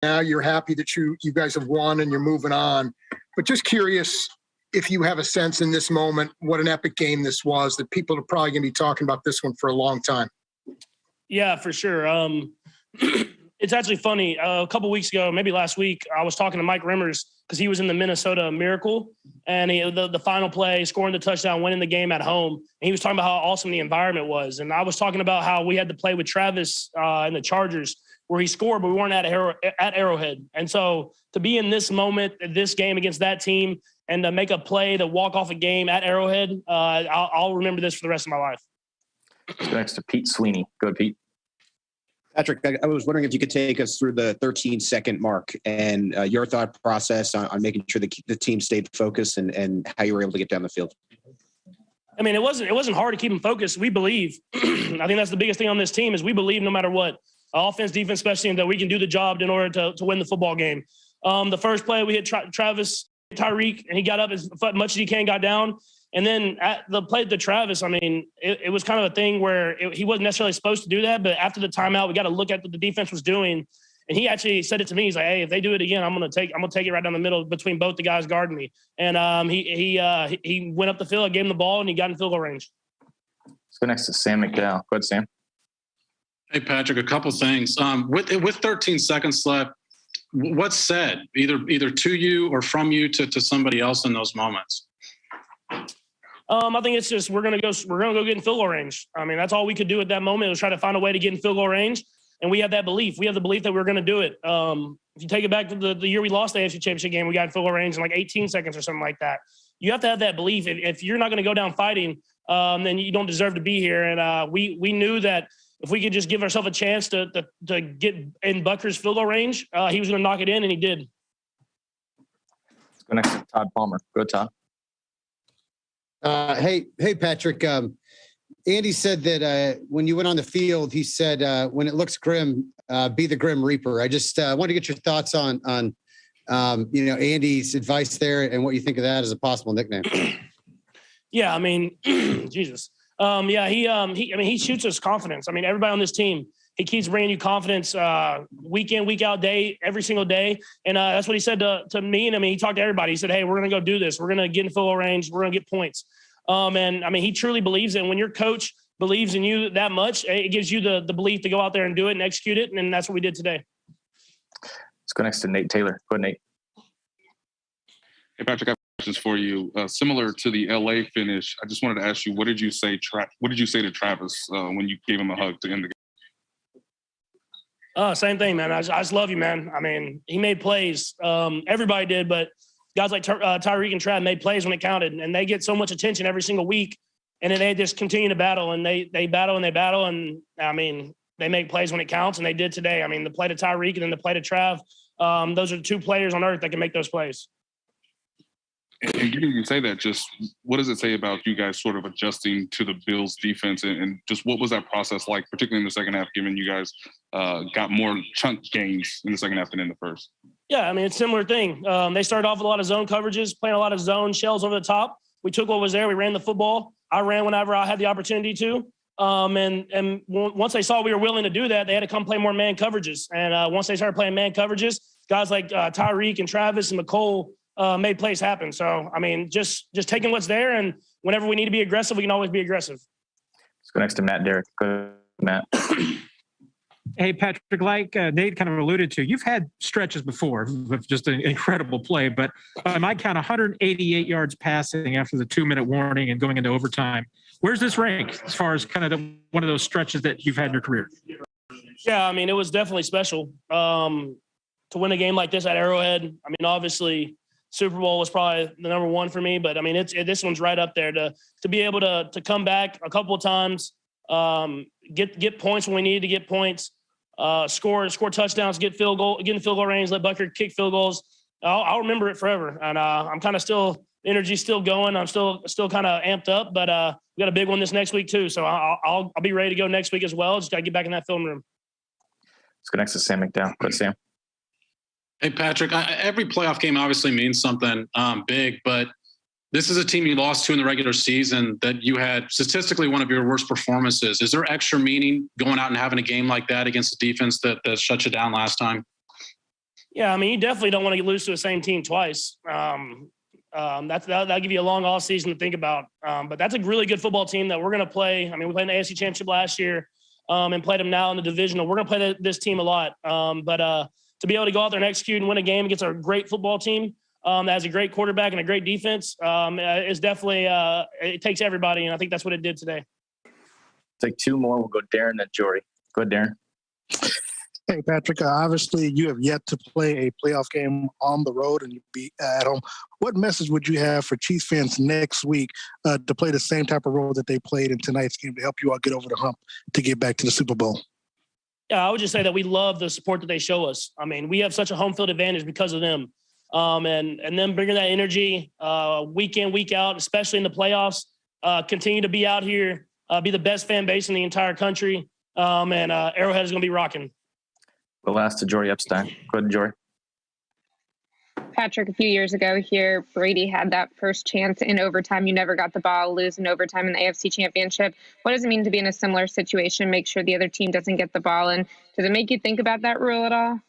now you're happy that you guys have won and you're moving on. But just curious if you have a sense in this moment what an epic game this was, that people are probably going to be talking about this one for a long time. Yeah, for sure. It's actually funny. A couple weeks ago, maybe last week, I was talking to Mike Rimmers because he was in the Minnesota Miracle, and the final play, scoring the touchdown, winning the game at home. And he was talking about how awesome the environment was. And I was talking about how we had to play with Travis in the Chargers where he scored, but we weren't at Arrowhead. And so to be in this moment, this game against that team, and to make a play to walk off a game at Arrowhead, I'll remember this for the rest of my life. Next to Pete Sweeney. Go ahead, Pete. Patrick, I was wondering if you could take us through the 13-second mark and your thought process on making sure the team stayed focused and how you were able to get down the field. I mean, it wasn't hard to keep them focused. We believe. I think that's the biggest thing on this team is we believe no matter what, offense, defense, special teams, that we can do the job in order to win the football game. The first play, we hit Tyreek, and he got up as much as he can, got down. And then at the play to Travis, I mean, it was kind of a thing where he wasn't necessarily supposed to do that. But after the timeout, we got to look at what the defense was doing. And he actually said it to me. He's like, "Hey, if they do it again, I'm gonna take it right down the middle between both the guys guarding me." And he went up the field, gave him the ball, and he got in field goal range. Let's go next to Sam McDowell. Go ahead, Sam. Hey, Patrick, a couple things. With 13 seconds left, what's said either to you or from you to somebody else in those moments? I think it's just we're gonna go get in field goal range. I mean, that's all we could do at that moment was try to find a way to get in field goal range, and we have that belief. We have the belief that we're going to do it. If you take it back to the year we lost the AFC Championship game, we got in field goal range in like 18 seconds or something like that. You have to have that belief. If you're not going to go down fighting, then you don't deserve to be here. And we knew that if we could just give ourselves a chance to get in Butker's field goal range, he was going to knock it in, and he did. Let's go next to Todd Palmer. Go, Todd. Hey, Patrick. Andy said that when you went on the field, he said when it looks grim, be the Grim Reaper. I just want to get your thoughts on Andy's advice there and what you think of that as a possible nickname. Yeah, I mean, Jesus. He shoots us confidence. I mean, everybody on this team, he keeps bringing you confidence week in, week out, every single day. And that's what he said to me. And I mean, he talked to everybody. He said, "Hey, we're going to go do this. We're going to get in field goal range. We're going to get points." And I mean, he truly believes it. And when your coach believes in you that much, it gives you the belief to go out there and do it and execute it. And that's what we did today. Let's go next to Nate Taylor. Go ahead, Nate. Hey, Patrick, I have questions for you. Similar to the LA finish, I just wanted to ask you, what did you say to Travis when you gave him a hug to end the game? Same thing, man. I just love you, man. I mean, he made plays. Everybody did, but guys like Tyreek and Trav made plays when it counted, and they get so much attention every single week. And then they just continue to battle, and they battle and they battle. And I mean, they make plays when it counts, and they did today. I mean, the play to Tyreek and then the play to Trav, those are the two players on earth that can make those plays. And given you say that, just what does it say about you guys sort of adjusting to the Bills defense and just what was that process like, particularly in the second half, given you guys got more chunk gains in the second half than in the first? Yeah, I mean, it's a similar thing. They started off with a lot of zone coverages, playing a lot of zone shells over the top. We took what was there. We ran the football. I ran whenever I had the opportunity to. And once they saw we were willing to do that, they had to come play more man coverages. And once they started playing man coverages, guys like Tyreek and Travis and McCole made plays happen. So, I mean, just taking what's there, and whenever we need to be aggressive, we can always be aggressive. Let's go next to Matt Derrick. Go, Matt. Hey, Patrick, like Nate kind of alluded to, you've had stretches before with just an incredible play, but by my count, 188 yards passing after the 2-minute warning and going into overtime. Where's this rank as far as kind of one of those stretches that you've had in your career? Yeah, I mean, it was definitely special to win a game like this at Arrowhead. I mean, obviously, Super Bowl was probably the number one for me, but I mean, this one's right up there to be able to come back a couple of times, get points when we needed to get points, score touchdowns, get in field goal range, let Butker kick field goals. I'll remember it forever. And I'm kind of energy's still going. I'm still kind of amped up, but we got a big one this next week too. So I'll be ready to go next week as well. Just got to get back in that film room. Let's go next to Sam McDowell. Go, Sam. Hey, Patrick, every playoff game obviously means something big, but this is a team you lost to in the regular season that you had statistically one of your worst performances. Is there extra meaning going out and having a game like that against a defense that shut you down last time? Yeah, I mean, you definitely don't want to lose to the same team twice. That'll give you a long off season to think about. But that's a really good football team that we're going to play. I mean, we played in the AFC Championship last year and played them now in the divisional. We're going to play this team a lot. But to be able to go out there and execute and win a game against a great football team that has a great quarterback and a great defense is definitely it takes everybody, and I think that's what it did today. Take two more. We'll go Darren, then Jory. Go ahead, Darren. Hey, Patrick, obviously you have yet to play a playoff game on the road and you be at home. What message would you have for Chiefs fans next week to play the same type of role that they played in tonight's game to help you all get over the hump to get back to the Super Bowl? Yeah, I would just say that we love the support that they show us. I mean, we have such a home field advantage because of them. And them bringing that energy week in, week out, especially in the playoffs, continue to be out here, be the best fan base in the entire country. And Arrowhead is going to be rocking. The last to Jory Epstein. Go ahead, Jory. Patrick, a few years ago here, Brady had that first chance in overtime. You never got the ball, lose in overtime in the AFC Championship. What does it mean to be in a similar situation, make sure the other team doesn't get the ball? And does it make you think about that rule at all?